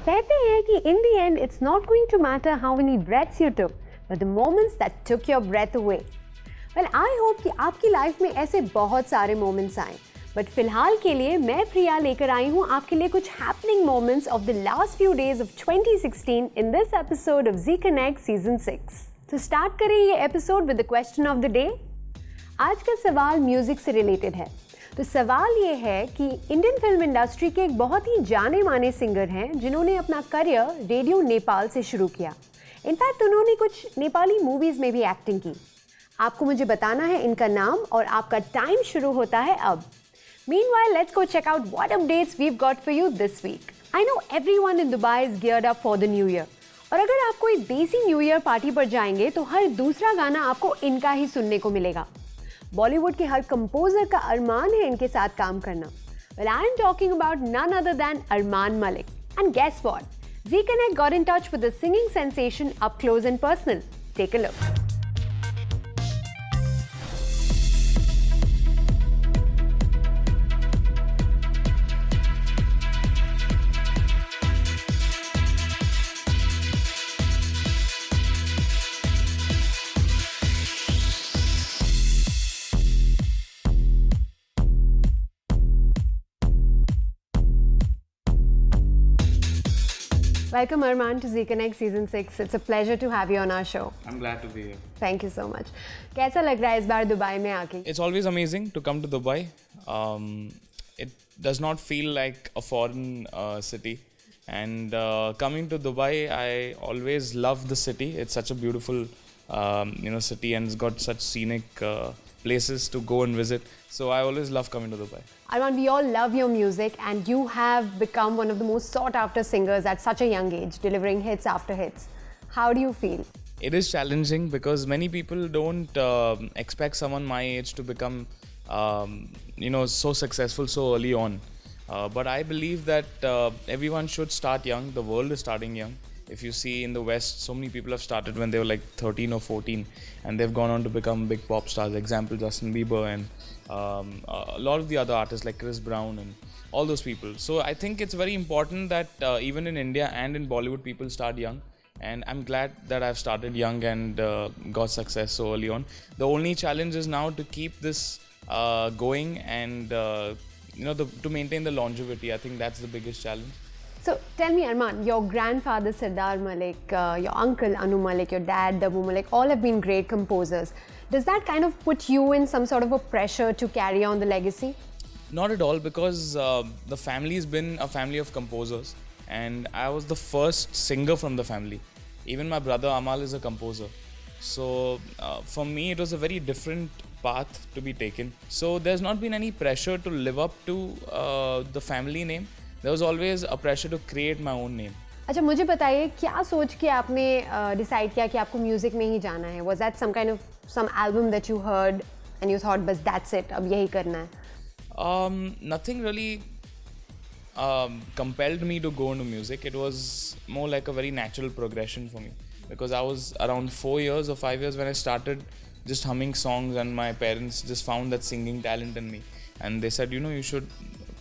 कहते हैं कि in the end it's not going to matter how many breaths you took, but the moments that took your breath away. Well, I hope कि आपकी life में ऐसे बहुत सारे moments आए, but फिलहाल के लिए मैं प्रिया लेकर आई हूँ आपके लिए कुछ happening moments of the last few days of 2016 in this episode of Z Connect Season 6. तो start करें ये episode with the question of the day. आज का सवाल म्यूजिक से रिलेटेड है। तो सवाल ये है कि इंडियन फिल्म इंडस्ट्री के एक बहुत ही जाने माने सिंगर हैं जिन्होंने अपना करियर रेडियो नेपाल से शुरू किया। इनफैक्ट उन्होंने कुछ नेपाली मूवीज में भी एक्टिंग की। आपको मुझे बताना है इनका नाम और आपका टाइम शुरू होता है अब। Meanwhile, let's go check out what updates we've got for you this week. I know everyone in Dubai is geared up for the new year. और अगर आप कोई देसी न्यू ईयर पार्टी पर जाएंगे तो हर दूसरा गाना आपको इनका ही सुनने को मिलेगा। बॉलीवुड के हर कंपोजर का अरमान है इनके साथ काम करना। Well, I am talking about none other than Armaan Malik. And guess what? Z Connect got in touch with the singing sensation up close and personal. Take a look. Welcome Armaan to Z Connect Season 6. It's a pleasure to have you on our show. I'm glad to be here. Thank you so much. कैसा लग रहा है इस बार Dubai में आके? It's always amazing to come to Dubai. It does not feel like a foreign city. And coming to Dubai, I always love the city. It's such a beautiful city and it's got such scenic places to go and visit. So I always love coming to Dubai. Armaan, we all love your music and you have become one of the most sought after singers at such a young age, delivering hits after hits. How do you feel? It is challenging because many people don't expect someone my age to become so successful so early on. But I believe that everyone should start young. The world is starting young. If you see in the West, so many people have started when they were like 13 or 14 and they've gone on to become big pop stars. Example, Justin Bieber and a lot of the other artists like Chris Brown and all those people. So I think it's very important that even in India and in Bollywood, people start young. And I'm glad that I've started young and got success so early on. The only challenge is now to keep this going and to maintain the longevity. I think that's the biggest challenge. So tell me Armaan, your grandfather Sardar Malik, your uncle Anu Malik, your dad Dabu Malik, all have been great composers. Does that kind of put you in some sort of a pressure to carry on the legacy? Not at all, because the family's been a family of composers and I was the first singer from the family. Even my brother Amal is a composer. So for me it was a very different path to be taken. So there's not been any pressure to live up to the family name. There was always a pressure to create my own name. अच्छा, मुझे बताइए क्या सोच के आपने decide किया कि आपको म्यूजिक में ही जाना है? Was that some kind of some album that you heard and you thought बस that's it, अब यही करना है? Nothing really compelled me to go into music. It was more like a very natural progression for me because I was around 4 years or 5 years when I started just humming songs and my parents just found that singing talent in me and they said, you should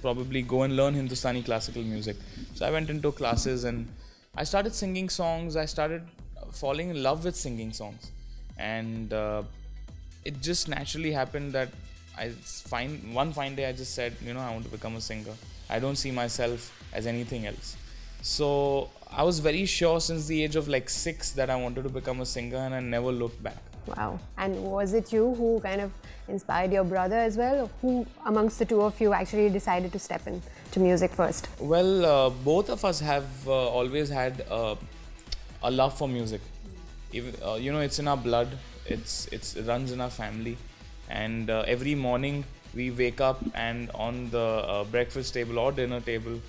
probably go and learn Hindustani classical music. So I went into classes and I started singing songs. I started falling in love with singing songs and it just naturally happened that one fine day I just said, I want to become a singer. I don't see myself as anything else. So I was very sure since the age of like 6 that I wanted to become a singer and I never looked back. Wow. And was it you who kind of inspired your brother as well? Who amongst the two of you actually decided to step into music first? Well, both of us have always had a love for music. It's in our blood. It runs in our family. And every morning we wake up and on the breakfast table or dinner table,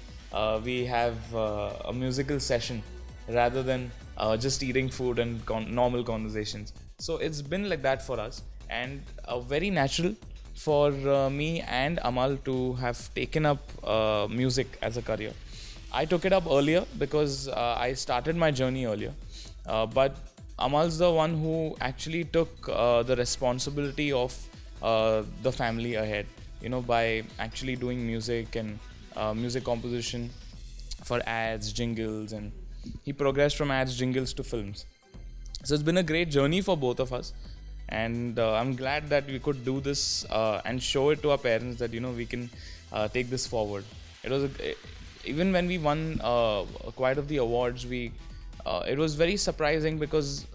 we have a musical session rather than just eating food and normal conversations. So it's been like that for us and very natural for me and Amal to have taken up music as a career. I took it up earlier because I started my journey earlier, but Amal's the one who actually took the responsibility of the family ahead, by actually doing music and music composition for ads, jingles, and he progressed from ads, jingles to films. So it's been a great journey for both of us, and I'm glad that we could do this and show it to our parents that we can take this forward. It was even when we won quite of the awards, it was very surprising because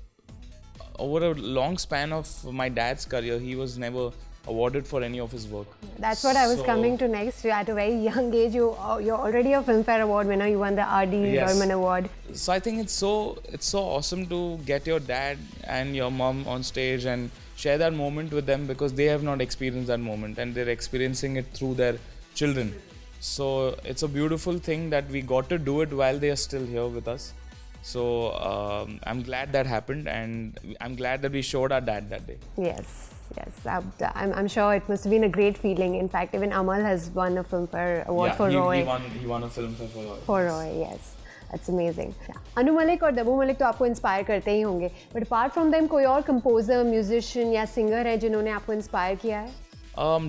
over a long span of my dad's career, he was never awarded for any of his work. That's what I was coming to next. At a very young age, you're already a Filmfare Award winner. You won the R.D. Burman Award. So I think it's so awesome to get your dad and your mom on stage and share that moment with them, because they have not experienced that moment and they're experiencing it through their children. So it's a beautiful thing that we got to do it while they are still here with us. So I'm glad that happened, and I'm glad that we showed our dad that day. Yes. I'm sure it must have been a great feeling. In fact, even Amal has won a Filmfare Award for Roy. He won a Filmfare for Roy. For Roy, yes. That's amazing. Anu Malik और दबू मलिक तो आपको inspire करते ही होंगे, but apart from them कोई और composer, musician या singer है जिन्होंने आपको इंस्पायर किया है?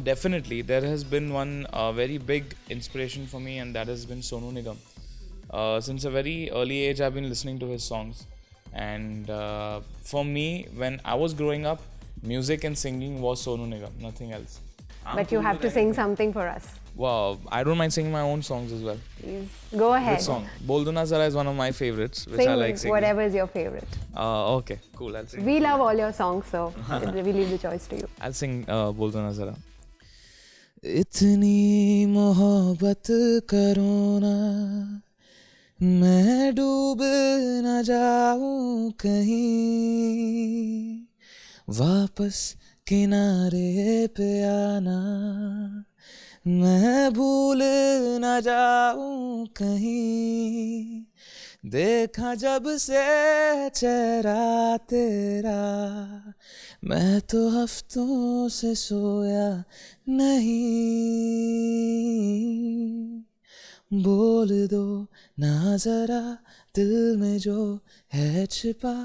Definitely, there has been one very big inspiration for me, and that has been Sonu Nigam. Since a very early age, I've been listening to his songs, and for me, when I was growing up, music and singing was Sonu Nigam, nothing else. But you have to sing something for us. Wow, I don't mind singing my own songs as well. Please go ahead. Which song? Bol Do Na Zara is one of my favorites, which I like singing. Whatever is your favorite. Okay, cool. I'll sing. We love all your songs, so we leave the choice to you. I'll sing Bol Do Na Zara. इतनी मोहब्बत करो ना, मैं डूब न जाऊं कहीं, वापस किनारे पे आना, मैं भूल न जाऊं कहीं, देखा जब से चेहरा तेरा, मैं तो हफ्तों से सोया नहीं, बोल दो ना जरा दिल में जो है छिपा,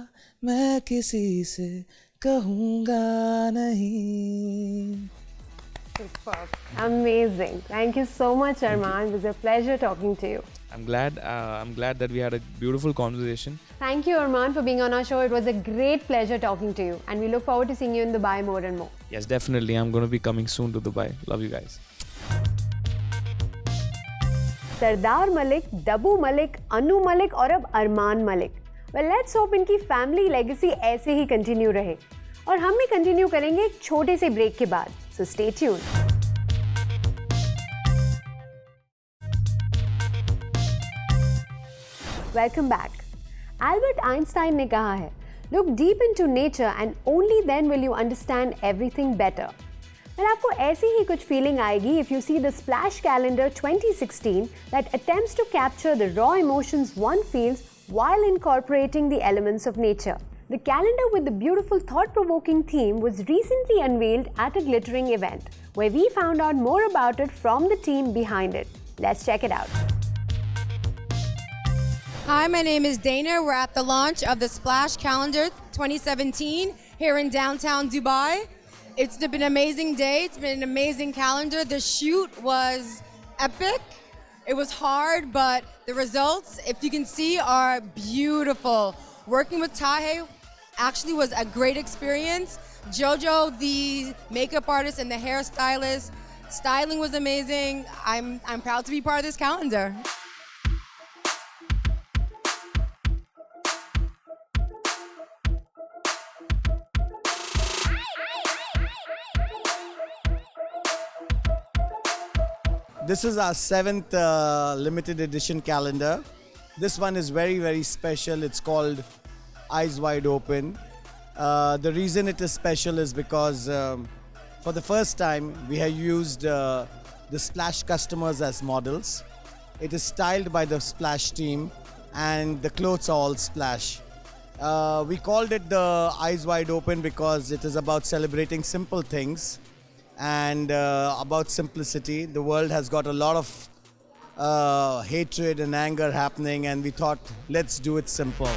मैं किसी से कहूँगा नहीं. Amazing. Thank you so much, Arman. It was a pleasure talking to you. I'm glad that we had a beautiful conversation. Thank you, Arman, for being on our show. It was a great pleasure talking to you, and we look forward to seeing you in Dubai more and more. Yes, definitely. I'm going to be coming soon to Dubai. Love you guys. सरदार मलिक, दबू मलिक, अनु मलिक और अब Armaan Malik. Well, let's hope इनकी family legacy ऐसे ही continue रहे, और हम भी continue करेंगे एक छोटे से ब्रेक के बाद. So stay tuned. Welcome back. Albert Einstein ने कहा है, look deep into nature and only then will you understand everything better. Well, आपको ऐसी ही कुछ feeling आएगी if you see the Splash Calendar 2016 that attempts to capture the raw emotions one feels while incorporating the elements of nature. The calendar with the beautiful thought-provoking theme was recently unveiled at a glittering event, where we found out more about it from the team behind it. Let's check it out. Hi, my name is Dana. We're at the launch of the Splash Calendar 2017 here in downtown Dubai. It's been an amazing day. It's been an amazing calendar. The shoot was epic. It was hard, but the results, if you can see, are beautiful. Working with Tahe actually was a great experience. Jojo, the makeup artist and the hairstylist, styling was amazing. I'm proud to be part of this calendar. This is our 7th limited edition calendar. This one is very, very special. It's called Eyes Wide Open. The reason it is special is because for the first time we have used the Splash customers as models. It is styled by the Splash team and the clothes are all Splash. We called it the Eyes Wide Open because it is about celebrating simple things and about simplicity. The world has got a lot of hatred and anger happening, and we thought, let's do it simple.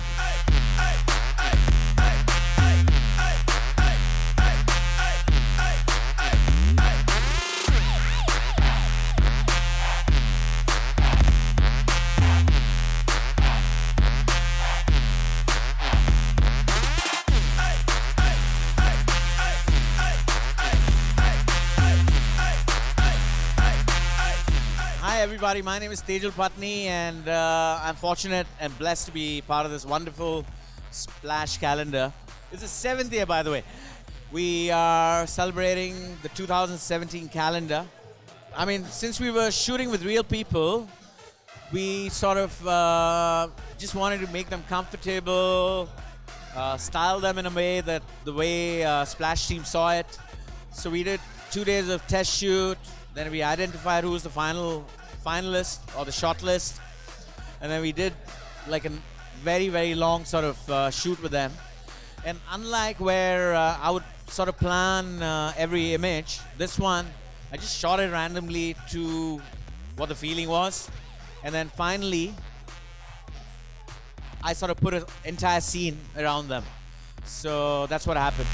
everybody. My name is Tejal Patni, and I'm fortunate and blessed to be part of this wonderful Splash calendar. It's the 7th year, by the way. We are celebrating the 2017 calendar. I mean, since we were shooting with real people, we sort of just wanted to make them comfortable, style them in a way that the way Splash team saw it. So we did 2 days of test shoot. Then we identified who was the finalist or the short list. And then we did like a very, very long sort of shoot with them. And unlike where I would sort of plan every image, this one, I just shot it randomly to what the feeling was. And then finally, I sort of put an entire scene around them. So that's what happened.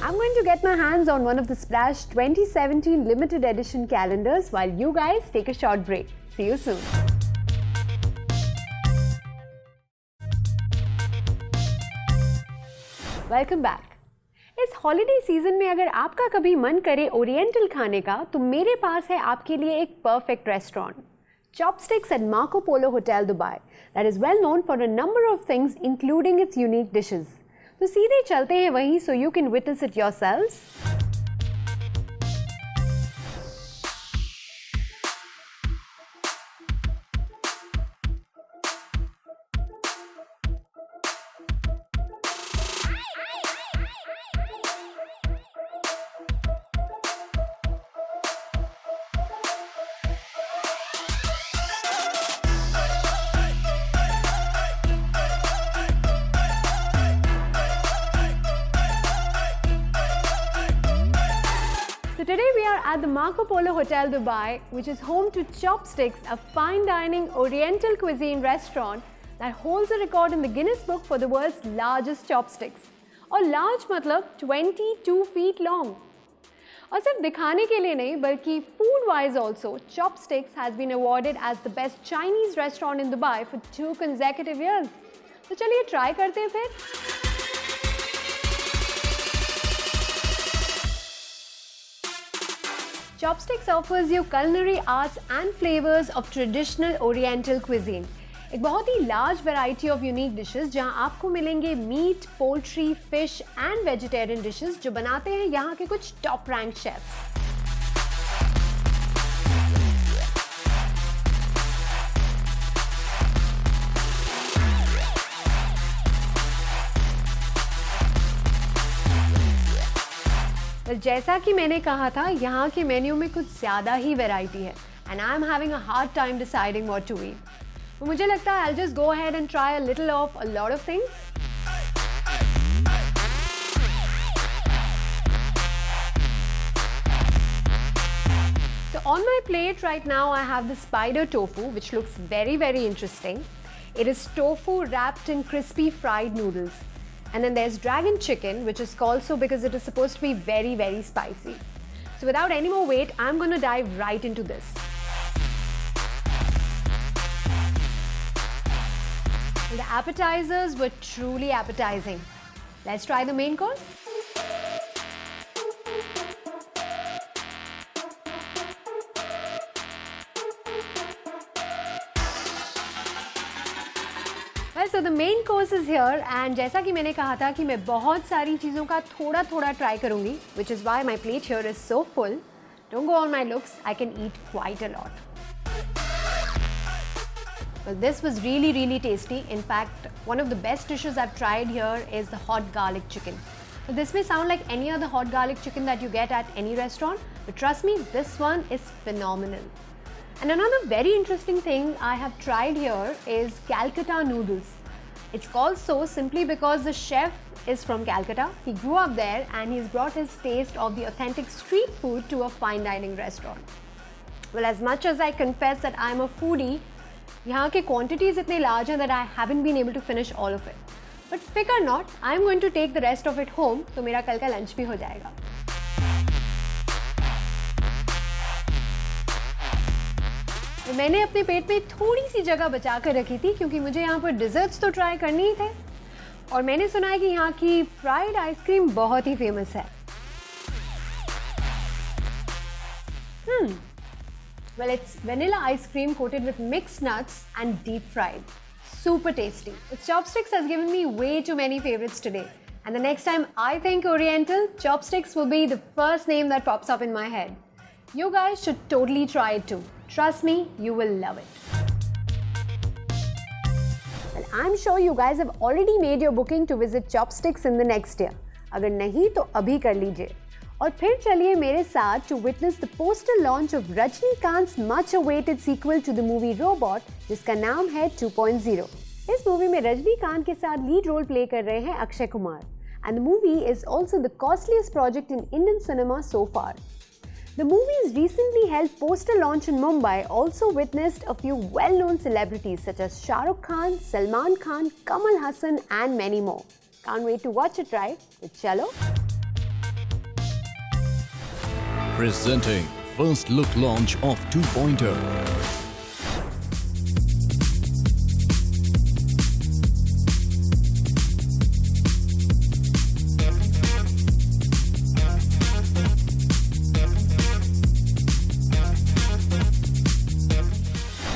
I'm going to get my hands on one of the Splash 2017 limited edition calendars while you guys take a short break. See you soon. Welcome back. इस holiday season में अगर आपका कभी मन करे oriental खाने का तो मेरे पास है आपके लिए एक perfect restaurant, Chopsticks at Marco Polo Hotel Dubai, that is well known for a number of things including its unique dishes. तो सीधे चलते हैं वहीं so you can witness it yourselves. So today we are at the Marco Polo Hotel Dubai, which is home to Chopsticks, a fine dining Oriental cuisine restaurant that holds a record in the Guinness Book for the world's largest chopsticks. और large मतलब 22 feet long. और सिर्फ दिखाने के लिए नहीं बल्कि food wise also, Chopsticks has been awarded as the best Chinese restaurant in Dubai for 2 consecutive years. तो चलिए try करते हैं फिर. Chopsticks offers you culinary arts and flavors of traditional Oriental cuisine. एक बहुत ही large variety of unique dishes जहां आपको मिलेंगे meat, poultry, fish and vegetarian dishes जो बनाते हैं यहाँ के कुछ top ranked chefs. Well, जैसा कि मैंने कहा था यहाँ के मेन्यू में कुछ ज़्यादा ही वैरायटी है and I'm having a hard time deciding what to eat. तो मुझे लगता है I'll just go ahead and try a little of a lot of things. So on my plate right now I have the spider tofu, which looks very, very interesting. It is tofu wrapped in crispy fried noodles. And then there's dragon chicken, which is called so because it is supposed to be very, very spicy. So without any more wait, I'm going to dive right into this. And the appetizers were truly appetizing. Let's try the main course. Well, so the main course is here and जैसा कि मैंने कहा था कि मैं बहुत सारी चीज़ों का थोड़ा-थोड़ा try करूँगी, which is why my plate here is so full. Don't go on my looks, I can eat quite a lot. Well, this was really, really tasty. In fact, one of the best dishes I've tried here is the hot garlic chicken. Now, this may sound like any other hot garlic chicken that you get at any restaurant, but trust me, this one is phenomenal. And another very interesting thing I have tried here is Calcutta noodles. It's called so simply because the chef is from Calcutta. He grew up there and he's brought his taste of the authentic street food to a fine dining restaurant. Well, as much as I confess that I'm a foodie, यहाँ के quantities इतने large हैं that I haven't been able to finish all of it. But फिकर not, I am going to take the rest of it home, तो मेरा कल का lunch भी हो जाएगा। मैंने अपने पेट में थोड़ी सी जगह बचा कर रखी थी क्योंकि मुझे यहाँ पर डिजर्ट्स तो ट्राई करनी ही थे, और मैंने सुना है कि यहाँ की फ्राइड आइसक्रीम बहुत ही फेमस है। Well, it's vanilla ice cream coated with mixed nuts and deep fried. Super tasty. The Chopsticks has given me way too many favorites today. And the next time I think Oriental, Chopsticks will be the first name that pops up in my head. You guys should totally try it too. Trust me, you will love it. Well, I'm sure you guys have already made your booking to visit Chopsticks in the next year. अगर नहीं तो अभी कर लीजिए। और फिर चलिए मेरे साथ to witness the poster launch of Rajinikanth much awaited sequel to the movie Robot, जिसका नाम है 2.0। इस मूवी में रजनीकांत के साथ लीड रोल प्ले कर रहे हैं Akshay Kumar, and the movie is also the costliest project in Indian cinema so far. The movie's recently held poster launch in Mumbai also witnessed a few well-known celebrities such as Shah Rukh Khan, Salman Khan, Kamal Hassan and many more. Can't wait to watch it, right? With Chalo. Presenting first look launch of 2.0.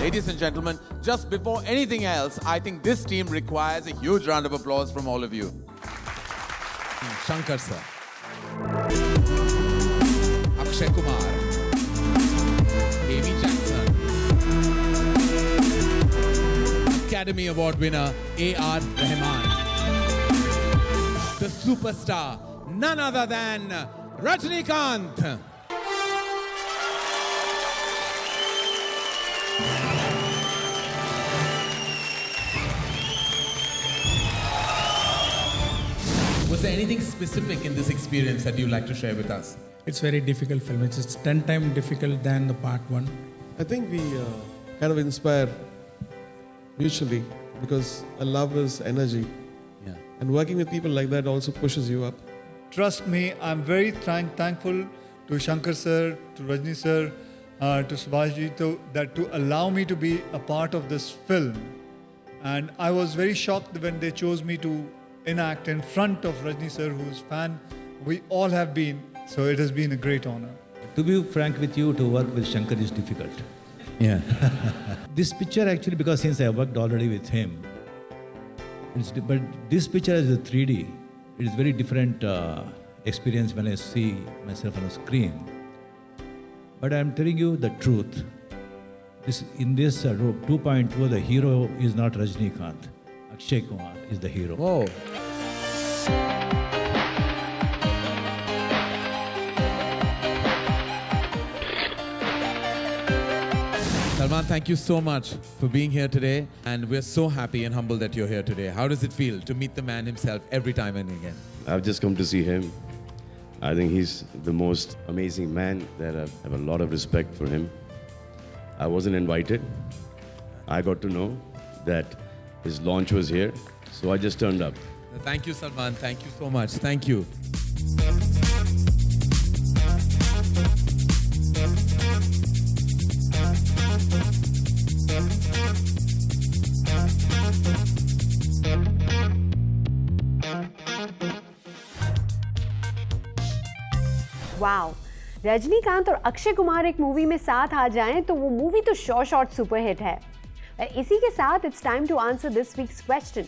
Ladies and gentlemen, just before anything else, I think this team requires a huge round of applause from all of you. Shankar sir, Akshay Kumar, Amy Jackson, Academy Award winner A.R. Rahman, the superstar, none other than Rajnikant. Was there anything specific in this experience that you'd like to share with us? It's very difficult film. It's 10 times difficult than the part 1. I think we kind of inspire mutually because a love is energy. Yeah. And working with people like that also pushes you up. Trust me, I'm very thankful to Shankar sir, to Rajni sir, to Subhash ji to allow me to be a part of this film. And I was very shocked when they chose me to enact in front of Rajni sir, whose fan we all have been. So it has been a great honor. To be frank with you, to work with Shankar is difficult. Yeah. This picture actually, because since I worked already with him, but this picture as a 3D, it is very different experience when I see myself on a screen. But I am telling you the truth. In this 2.2, the hero is not Rajnikant. Akshay Kumar is the hero. Whoa. Salman, thank you so much for being here today, and we're so happy and humbled that you're here today. How does it feel to meet the man himself every time and again? I've just come to see him. I think he's the most amazing man that I have a lot of respect for him. I wasn't invited. I got to know that his launch was here, so I just turned up. Thank you, Salman. Thank you so much. Thank you. Wow, Rajinikanth और अक्षय कुमार एक movie में साथ आ जाएं तो वो movie तो short super hit है। और इसी के साथ it's time to answer this week's question.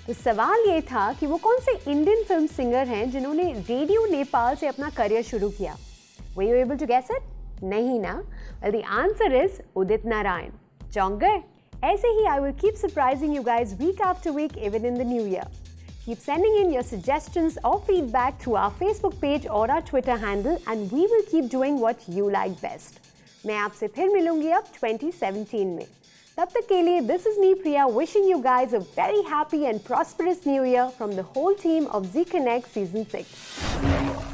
तो सवाल ये था कि वो कौन से इंडियन फिल्म सिंगर हैं जिन्होंने रेडियो नेपाल से अपना करियर शुरू किया। Were you able to guess it? नहीं ना? Well the answer is Udit Narayan. चौंक गए? ऐसे ही I will keep surprising you guys week after week even in the new year. Keep sending in your suggestions or feedback through our Facebook page or our Twitter handle, and we will keep doing what you like best. मैं आपसे फिर मिलूंगी अब 2017 में। तब तक के लिए this is me Priya wishing you guys a very happy and prosperous new year from the whole team of Z Connect Season 6.